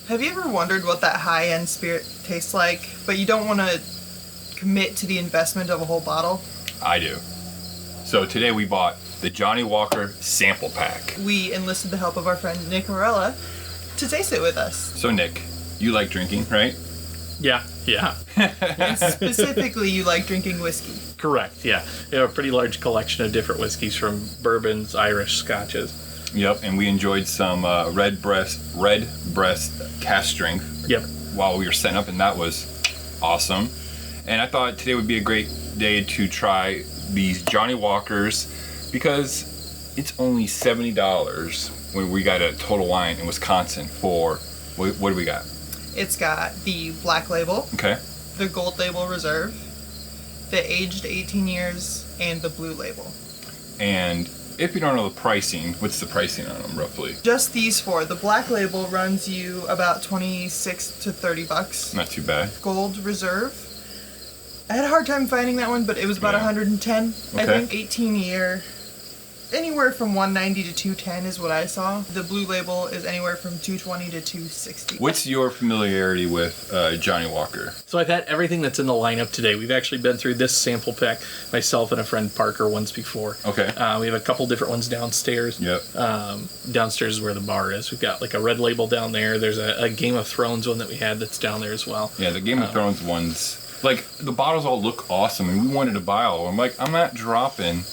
Have you ever wondered what that high-end spirit tastes like, but you don't want to commit to the investment of a whole bottle? I do. So today we bought the Johnnie Walker sample pack. We enlisted the help of our friend Nick Merulla to taste it with us. So Nick, you like drinking, right? Yeah. And specifically, you like drinking whiskey. Correct, yeah. We have a pretty large collection of different whiskeys from bourbons, Irish, Scotches. Yep, and we enjoyed some red breast cask strength. Yep. While we were setting up, and that was awesome. And I thought today would be a great day to try these Johnnie Walkers because it's only $70 when we got a Total Wine in Wisconsin for, what do we got? It's got the black label, Okay. the gold label reserve, the aged 18 years, and the blue label. And if you don't know the pricing, what's the pricing on them roughly? Just these four. The black label runs you about $26 to $30. Not too bad. Gold reserve. I had a hard time finding that one, but it was about 110. I Okay. think 18 year. Anywhere from 190 to 210 is what I saw. The blue label is anywhere from 220 to 260. What's your familiarity with Johnnie Walker? So I've had everything that's in the lineup today. We've actually been through this sample pack, myself and a friend Parker, once before. Okay. We have a couple different ones downstairs. Yep. Downstairs is where the bar is. We've got like a red label down there. There's a Game of Thrones one that we had that's down there as well. Yeah, the Game of Thrones ones, like the bottles all look awesome, and we wanted to buy all of them. I'm like, I'm not dropping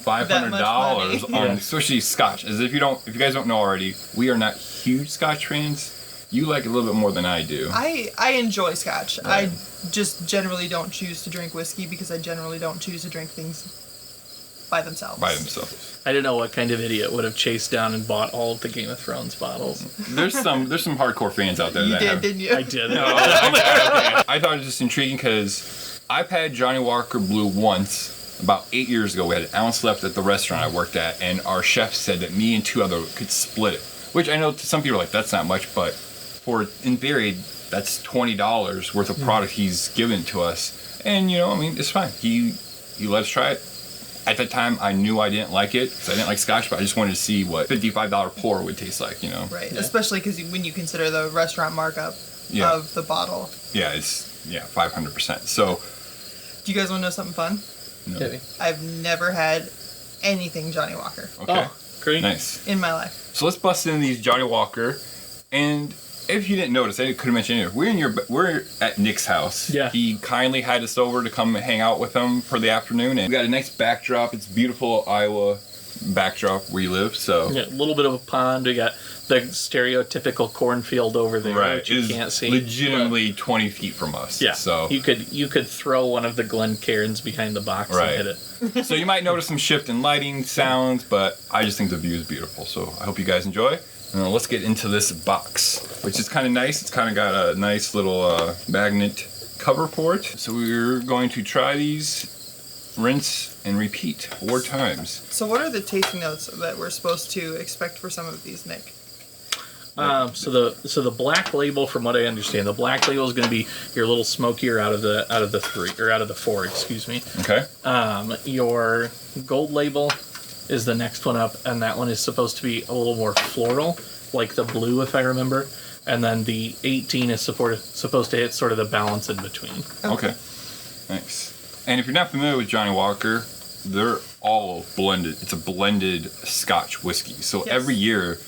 $500 on especially Scotch. As if you guys don't know already, we are not huge Scotch fans. You like it a little bit more than I do. I enjoy Scotch. Right. I just generally don't choose to drink whiskey because I generally don't choose to drink things by themselves. I don't know what kind of idiot would have chased down and bought all of the Game of Thrones bottles. There's some hardcore fans out there You that did, have. didn't you? I did. No, okay. I thought it was just intriguing because I've had Johnnie Walker Blue once. About 8 years ago, we had an ounce left at the restaurant I worked at, and our chef said that me and two others could split it. Which I know to some people are like, that's not much, but in theory, that's $20 worth of product he's given to us. And, it's fine. He let us try it. At that time, I knew I didn't like it, because I didn't like Scotch, but I just wanted to see what $55 pour would taste like, Right, Yeah. especially because when you consider the restaurant markup of the bottle. Yeah, it's 500%. So, Do you guys want to know something fun? no. Okay. I've never had anything Johnnie Walker Okay. Oh, great. Nice. in my life. So let's bust into these Johnnie Walker, and if you didn't notice, I could have mentioned it. We're at Nick's house. Yeah. He kindly had us over to come hang out with him for the afternoon, and we got a nice backdrop. It's beautiful Iowa backdrop where you live. So Yeah, a little bit of a pond. We got the stereotypical cornfield over there, which you can't see. Legitimately 20 feet from us. Yeah. So you could throw one of the Glencairns behind the box Right. and hit it. so you might notice some shift in lighting, sounds, but I just think the view is beautiful. So I hope you guys enjoy. Let's get into this box, which is kind of nice. It's kind of got a nice little magnet cover for it. So we're going to try these, rinse, and repeat 4 times. So what are the tasting notes that we're supposed to expect for some of these, Nick? So the black label, from what I understand, the black label is going to be your little smokier out of the 4. Excuse me. Okay. Your gold label is the next one up, and that one is supposed to be a little more floral, like the blue, if I remember. And then the 18 is supposed to hit sort of the balance in between. Okay. Nice. And if you're not familiar with Johnnie Walker, they're all blended. It's a blended Scotch whiskey. So Yes. every year,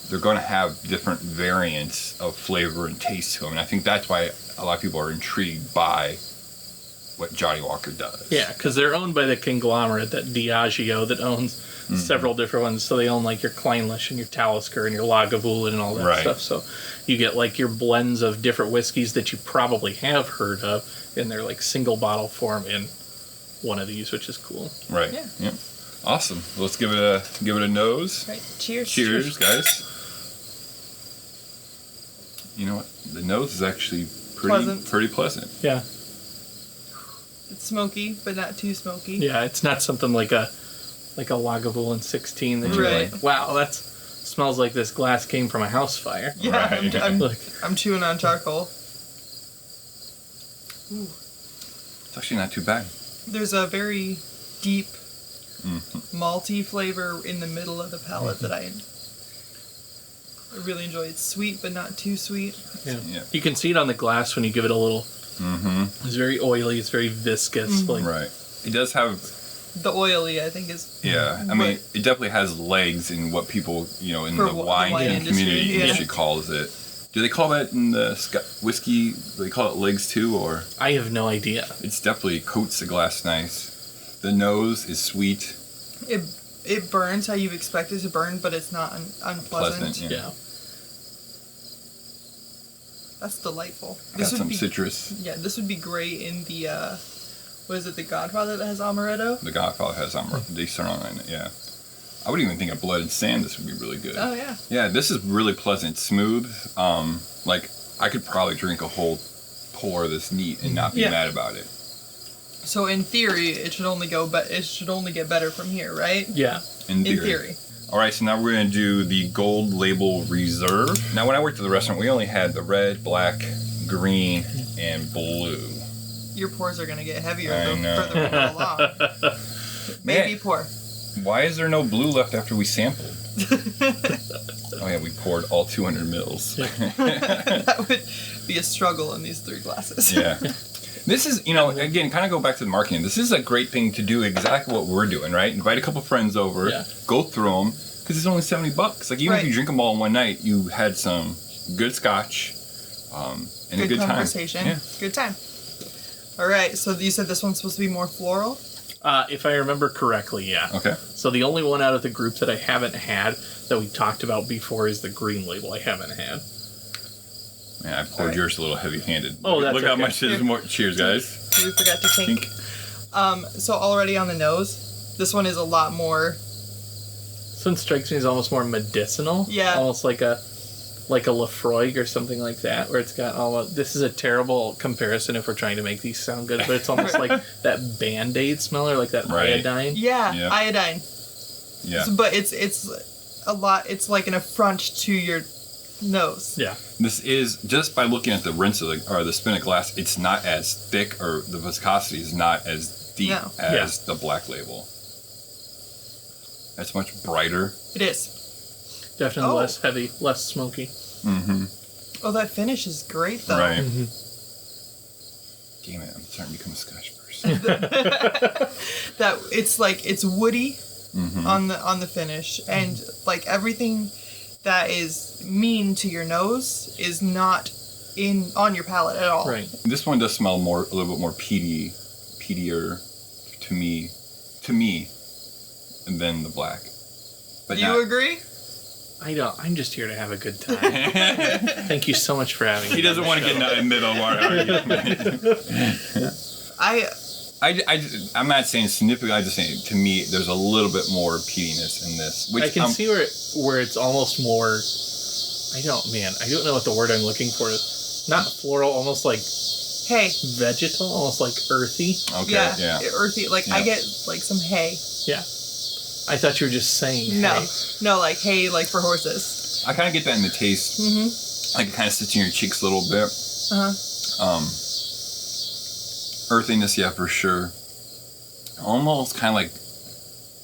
they're going to have different variants of flavor and taste to them. And I think that's why a lot of people are intrigued by what Johnnie Walker does. Yeah, because they're owned by the conglomerate, that Diageo, that owns several different ones. So they own like your Kleinlich and your Talisker and your Lagavulin and all that Right. stuff. So you get like your blends of different whiskeys that you probably have heard of in their like single bottle form in one of these, which is cool. Right. Yeah. Awesome. Let's give it a nose. Right. Cheers. Cheers, guys. You know what? The nose is actually pretty pleasant. Yeah. It's smoky, but not too smoky. Yeah, it's not something like a Lagavulin 16 that you're Right. like, wow, that smells like this glass came from a house fire. Yeah, Right. Look, I'm chewing on charcoal. Ooh. It's actually not too bad. There's a very deep malty flavor in the middle of the palate that I I really enjoy it. It's sweet, but not too sweet. Yeah. You can see it on the glass when you give it a little. Mm-hmm. It's very oily. It's very viscous. Mm-hmm. Right. It does have... The oily, I think, is... Yeah. I mean, it definitely has legs in what people, in the wine industry calls it. Do they call that in the whiskey, do they call it legs too, or? I have no idea. It's definitely coats the glass nice. The nose is sweet. It burns how you expect it to burn, but it's not unpleasant. Yeah. That's delightful. Got some citrus. Yeah, this would be great in the, what is it, The Godfather that has amaretto? The Godfather has amaretto. They start on it, yeah. I would even think a Blood and Sand, this would be really good. Oh, yeah. Yeah, this is really pleasant, smooth. Like, I could probably drink a whole pour of this neat and not be mad about it. So in theory, it should only get better from here, right? Yeah. In theory. All right, so now we're going to do the Gold Label Reserve. Now, when I worked at the restaurant, we only had the red, black, green, and blue. Your pours are going to get heavier I the know. further we go along. Maybe pour. Why is there no blue left after we sampled? Oh yeah, we poured all 200 mils. That would be a struggle in these 3 glasses. Yeah. This is, again, kind of go back to the marketing. This is a great thing to do exactly what we're doing, right? Invite a couple friends over, go through them, because it's only $70. Like, even if you drink them all in one night, you had some good scotch and a good conversation. time. Yeah. Good time. All right, so you said this one's supposed to be more floral? If I remember correctly, yeah. Okay. So the only one out of the group that I haven't had that we talked about before is the green label. I haven't had. Yeah, I poured yours a little heavy-handed. Oh, that's Look how much it is more. Cheers, guys. We forgot to tink. So already on the nose, this one is a lot more... This one strikes me as almost more medicinal. Yeah. Almost like a Lafroig or something like that, where it's got this is a terrible comparison if we're trying to make these sound good, but it's almost like that Band-Aid smell or like that iodine. Yeah, iodine. Yeah. But it's a lot, it's like an affront to your nose. Yeah. This is, just by looking at the rinse of the spin of glass, it's not as thick, or the viscosity is not as deep as the black label. It's much brighter. It is. Definitely less heavy, less smoky. Mm-hmm. Oh, that finish is great, though. Right. Mm-hmm. Damn it, I'm starting to become a Scotch person. That it's woody on the finish, and like everything that is mean to your nose is not on your palate at all. Right. This one does smell a little bit more peatier to me, than the black. But Do you agree? I don't. I'm just here to have a good time. Thank you so much for having me. He doesn't want to get in the middle of our argument. I'm not saying significant. I'm just saying, to me, there's a little bit more peatiness in this. Which I can see where it's almost more. I don't know what the word I'm looking for is. Not floral, almost like vegetal, almost like earthy. Okay, yeah. Earthy. Like I get like some hay. Yeah. I thought you were just saying hay. No, like hay, like for horses. I kind of get that in the taste. Mm-hmm. Like it kind of sits in your cheeks a little bit. Earthiness, yeah, for sure. Almost kind of like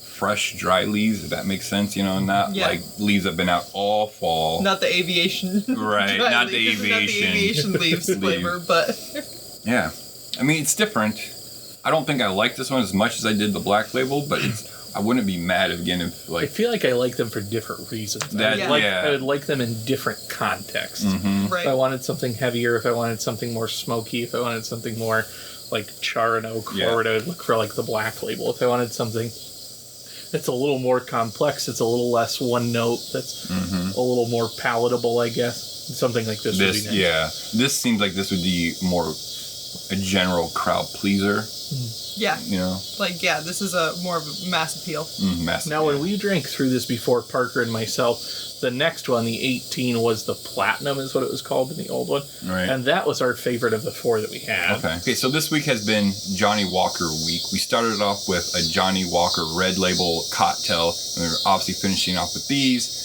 fresh, dry leaves, if that makes sense. Not like leaves that have been out all fall. Not the aviation. Right, not the aviation leaves flavor, but... Yeah. I mean, it's different. I don't think I like this one as much as I did the black label, but I wouldn't be mad if I feel like I like them for different reasons. I would like them in different contexts. Mm-hmm. Right. If I wanted something heavier, if I wanted something more smoky, if I wanted something more like char and oak forward, I would look for like the black label. If I wanted something that's a little more complex, it's a little less one note, that's a little more palatable, I guess. Something like this would be nice. Yeah. This seems like this would be more a general crowd pleaser. Yeah. This is more of a mass appeal. Now, when we drank through this before, Parker and myself, the next one, the 18, was the Platinum, is what it was called in the old one. Right. And that was our favorite of the 4 that we had. Okay, so this week has been Johnnie Walker week. We started off with a Johnnie Walker red label cocktail, and we're obviously finishing off with these.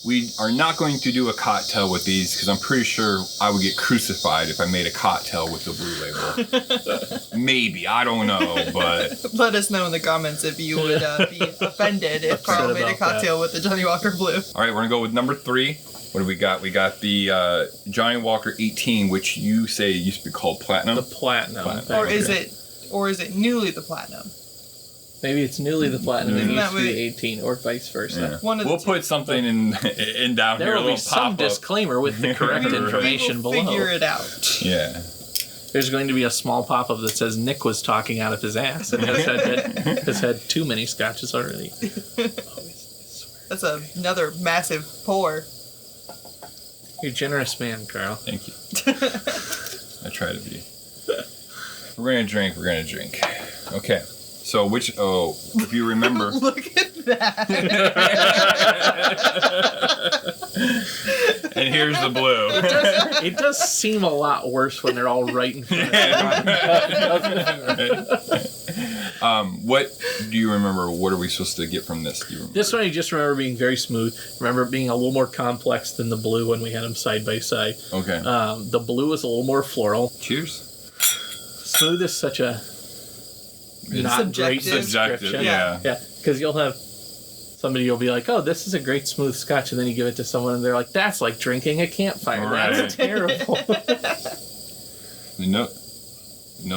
We are not going to do a cocktail with these because I'm pretty sure I would get crucified if I made a cocktail with the blue label. Maybe, I don't know, but... Let us know in the comments if you would be offended if Carl made a cocktail with the Johnnie Walker Blue. All right, we're going to go with number 3. What do we got? We got the Johnnie Walker 18, which you say used to be called Platinum. The Platinum. Or is it newly the Platinum? Maybe it's newly the Platinum and Isn't used that to be what- 18, or vice versa. Yeah. We'll put something in down There here. will A be little some pop-up. disclaimer with the correct information we will below. figure it out. Yeah. There's going to be a small pop-up that says Nick was talking out of his ass and has had too many scotches already. That's another massive pour. You're a generous man, Carl. Thank you. I try to be. We're gonna drink. Okay. So if you remember. Look at that. And here's the blue. It does seem a lot worse when they're all right in front of you. What do you remember? What are we supposed to get from this? Do you remember? This one I just remember being very smooth. Remember it being a little more complex than the blue when we had them side by side. Okay. The blue was a little more floral. Cheers. Smooth is such a not great Subjective. description. Yeah. Yeah, because you'll have somebody will be like, "Oh, this is a great smooth scotch," and then you give it to someone and they're like, "That's like drinking a campfire. Right. That's terrible."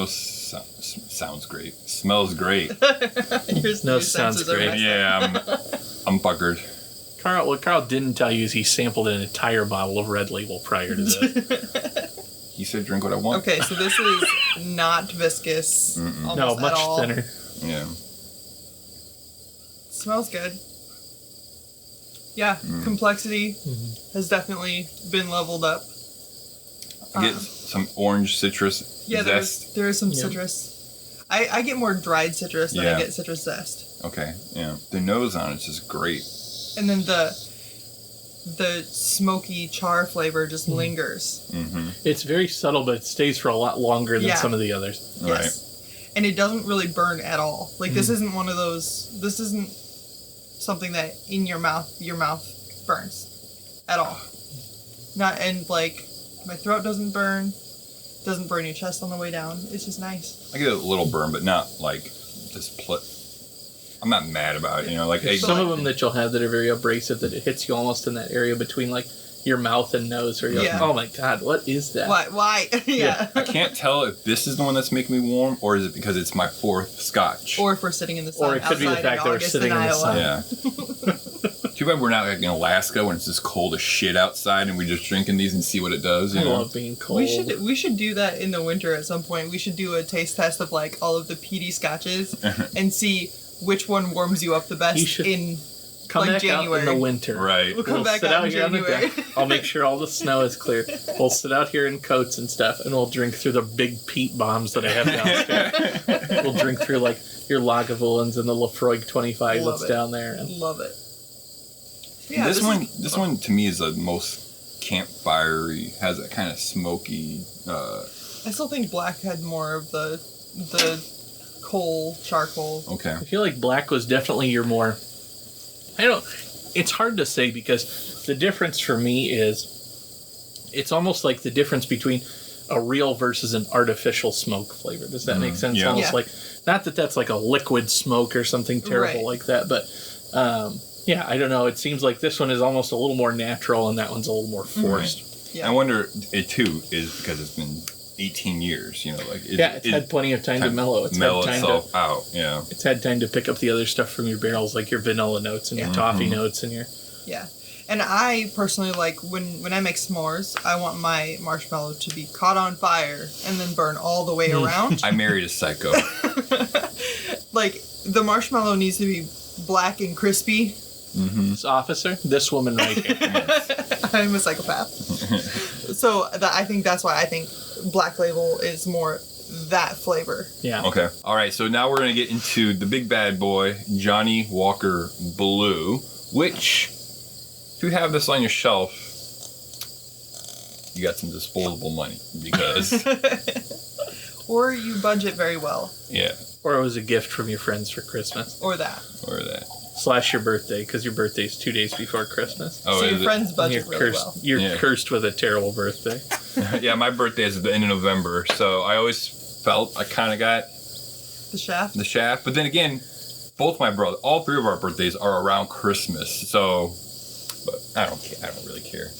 Sounds great. Smells great. Your No, your sounds senses are great. messed Yeah, I'm puckered. What Carl didn't tell you is he sampled an entire bottle of Red Label prior to this. He said drink what I want. Okay, so this is not viscous almost No, at much all. thinner. Yeah. Smells good. Yeah, complexity has definitely been leveled up. I get some orange citrus Yeah, zest. there is some Yeah. citrus. I get more dried citrus than Yeah. I get citrus zest. Okay, yeah. The nose on it's just great. And then the smoky char flavor just lingers. Mm-hmm. It's very subtle, but it stays for a lot longer than Yeah. some of the others. Yes. And it doesn't really burn at all. Like this isn't one of those. This isn't something that in your mouth burns at all. Not and like my throat doesn't burn your chest on the way down. It's just nice. I get a little burn, but not like just I'm not mad about it, you know. Like hey, Some of them that you'll have that are very abrasive, that it hits you almost in that area between like your mouth and nose, where you're Yeah. like, "Oh my god, what is that?" Why? Yeah. I can't tell if this is the one that's making me warm, or is it because it's my fourth Scotch. Or if we're sitting in the sun. Or it could be the outside fact that we're August sitting in the Iowa. sun. Yeah. Too bad we're not like in Alaska when it's just cold as shit outside, and we just drinking these and see what it does. You I know. love being cold. We should do that in the winter at some point. We should do a taste test of like all of the peaty scotches and see which one warms you up the best You should in Come like back out in January. the winter. Right. We'll come We'll back sit out out in here on the January. deck. I'll make sure all the snow is clear. We'll sit out here in coats and stuff, and we'll drink through the big peat bombs that I have downstairs. We'll drink through like your Lagavulins and the Lafroig 25 Love that's it. down there. And Love it. Yeah, this one to me is the most campfire-y, has that kind of smoky. I still think black had more of the coal charcoal. Okay. I feel like black was definitely your more. It's hard to say because the difference for me is it's almost like the difference between a real versus an artificial smoke flavor. Does that make sense? Yeah. Almost Yeah. like, not that that's like a liquid smoke or something terrible Right. like that, but yeah, I don't know. It seems like this one is almost a little more natural and that one's a little more forced. Yeah. I wonder it too is because it's been 18 years. You know, like It's had plenty of time to mellow. It's mellow had time itself to. out. Yeah. It's had time to pick up the other stuff from your barrels, like your vanilla notes and your toffee notes and your. Yeah. And I personally like when I make s'mores, I want my marshmallow to be caught on fire and then burn all the way around. I married a psycho. Like the marshmallow needs to be black and crispy. This officer, this woman right here. I'm a psychopath. So I think that's why I think Black Label is more that flavor. Yeah. Okay. All right. So now we're gonna get into the big bad boy, Johnnie Walker Blue, which, if you have this on your shelf, you got some disposable money because Or you budget very well. yeah, Or it was a gift from your friends for Christmas. Or that. or that. / your birthday, because your birthday's 2 days before Christmas. Oh, So your is it? friends And budget you're really cursed. well. You're Yeah. cursed with a terrible birthday. Yeah, my birthday is at the end of November, so I always felt I kind of got The shaft. the shaft. But then again, all three of our birthdays are around Christmas, so. But I don't care. I don't really care.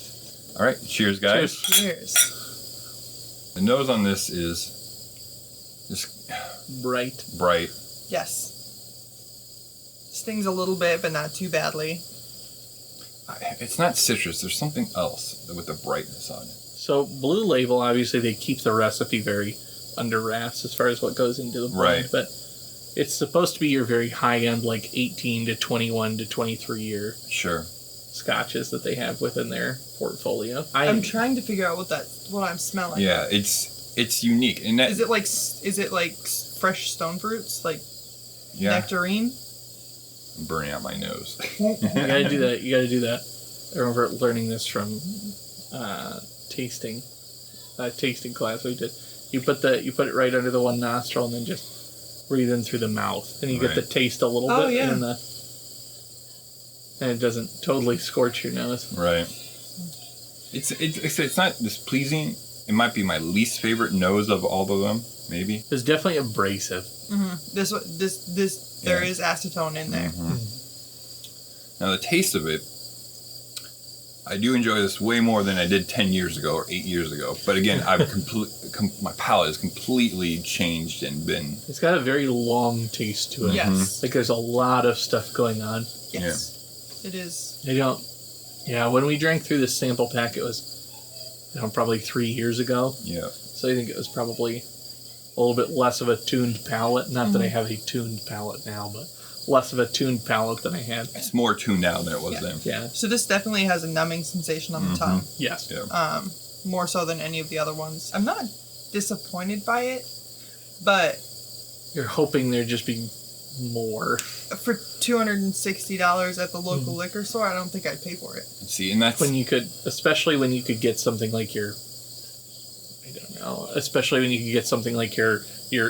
All right, cheers, guys. Cheers. The nose on this is just Bright. Yes. Stings a little bit, but not too badly. It's not citrus. There's something else with the brightness on it. So Blue Label, obviously, they keep the recipe very under wraps as far as what goes into the blend. Right. But it's supposed to be your very high-end, like 18 to 21 to 23 year Sure. scotches that they have within their portfolio. I'm trying to figure out what I'm smelling. Yeah, it's unique. And that, Is it like fresh stone fruits, like yeah, nectarine? I'm burning out my nose. You gotta do that. I remember learning this from tasting class we did. You put it right under the one nostril and then just breathe in through the mouth, and you get the taste a little bit, yeah. and it doesn't totally scorch your nose. Right. It's not displeasing. It might be my least favorite nose of all of them, maybe. It's definitely abrasive. Mm-hmm. There is acetone in there. Mm-hmm. Now the taste of it, I do enjoy this way more than I did 10 years ago or 8 years ago. But again, my palate has completely changed and been... It's got a very long taste to it. Yes. Like there's a lot of stuff going on. Yes. It is. When we drank through this sample pack, it was probably 3 years ago. Yeah. So I think it was probably a little bit less of a tuned palate. Not that I have a tuned palate now, but less of a tuned palate than I had. It's more tuned now than it was then. Yeah. So this definitely has a numbing sensation on the tongue. Yes. Yeah. More so than any of the other ones. I'm not disappointed by it, but You're hoping there'd just be more. for $260 at the local liquor store, I don't think I'd pay for it. See, and that's... Especially when you could get something like your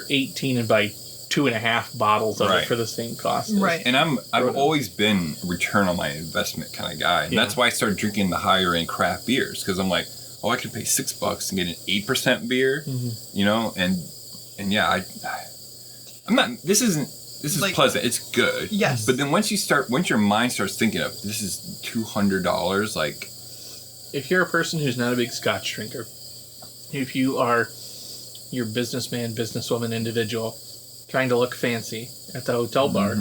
18 and buy 2.5 bottles of it for the same cost. Right. And I've always been a return on my investment kind of guy. And that's why I started drinking the higher end craft beers. Because I'm like, I could pay $6 and get an 8% beer, and yeah, I'm not, this is like, pleasant. It's good. Yes. But then once your mind starts thinking of, this is $200, like... If you're a person who's not a big Scotch drinker, if you are your businessman, businesswoman, individual, trying to look fancy at the hotel bar,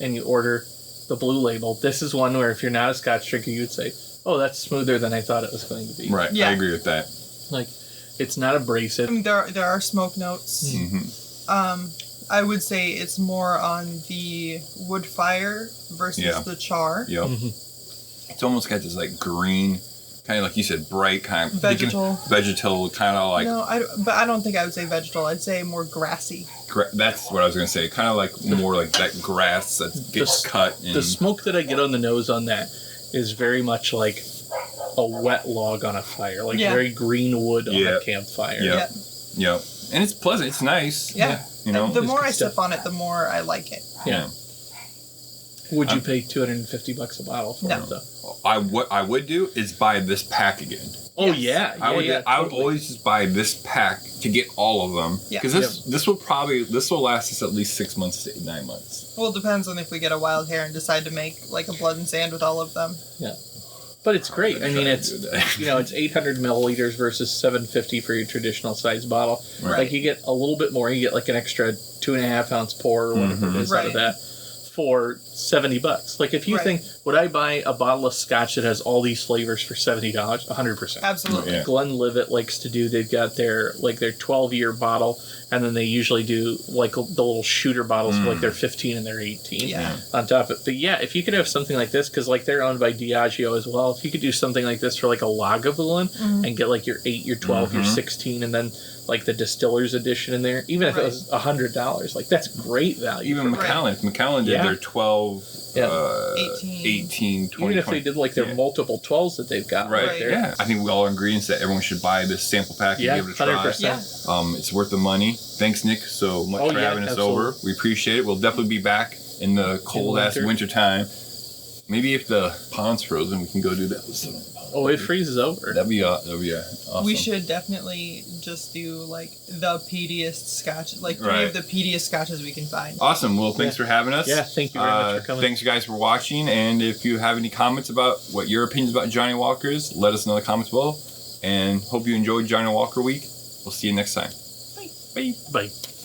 and you order the Blue Label, this is one where if you're not a Scotch drinker, you would say, oh, that's smoother than I thought it was going to be. Right, yeah. I agree with that. Like, it's not abrasive. I mean, there are smoke notes. I would say it's more on the wood fire versus the char. Yep. It's almost got this like green, kind of like you said, bright kind of vegetal kind of like. No, but I don't think I would say vegetal. I'd say more grassy. That's what I was gonna say. Kind of like more like that grass that gets cut. And the smoke that I get on the nose on that is very much like a wet log on a fire, like very green wood on a campfire. Yeah. And it's pleasant. It's nice. Yeah. You know, the more I sip on it, the more I like it. Yeah. Would you pay $250 a bottle for it though? What I would do is buy this pack again. Oh yeah. I would always just buy this pack to get all of them because this will last us at least 6 months to 9 months. Well, it depends on if we get a wild hair and decide to make like a blood and sand with all of them. Yeah. But it's great. I mean, it's it's 800 milliliters versus 750 for your traditional size bottle. Right. Like you get a little bit more. You get like an extra 2.5 ounce pour or whatever it is out of that for $70. Like if you think, would I buy a bottle of Scotch that has all these flavors for $70? 100%. Absolutely. Yeah. Glenlivet likes to do. They've got their 12-year bottle, and then they usually do like the little shooter bottles for like their 15 and their 18 on top of it. But yeah, if you could have something like this, because like they're owned by Diageo as well, if you could do something like this for like a Lagavulin and get like your 8, your 12, your 16, and then like the distiller's edition in there, even if it was $100, like that's great value. Even Macallan, if Macallan did their 12, 18, 20, even if they did like their multiple 12s that they've got right there. Yeah, I think we all are agreements that everyone should buy this sample pack and give it a try. 100%. It's worth the money. Thanks, Nick, so much for having us over. We appreciate it. We'll definitely be back in the cold ass winter time. Maybe if the pond's frozen, we can go do that with some of the pond. Oh, it freezes over. That'd be awesome. We should definitely just do like the peatiest scotch, like three Right. of the peatiest scotches we can find. Awesome. Well, thanks for having us. Yeah, thank you very much for coming. Thanks, you guys, for watching. And if you have any comments about what your opinions about Johnnie Walkers, let us know in the comments below. And hope you enjoyed Johnnie Walker Week. We'll see you next time. Bye. Bye. Bye.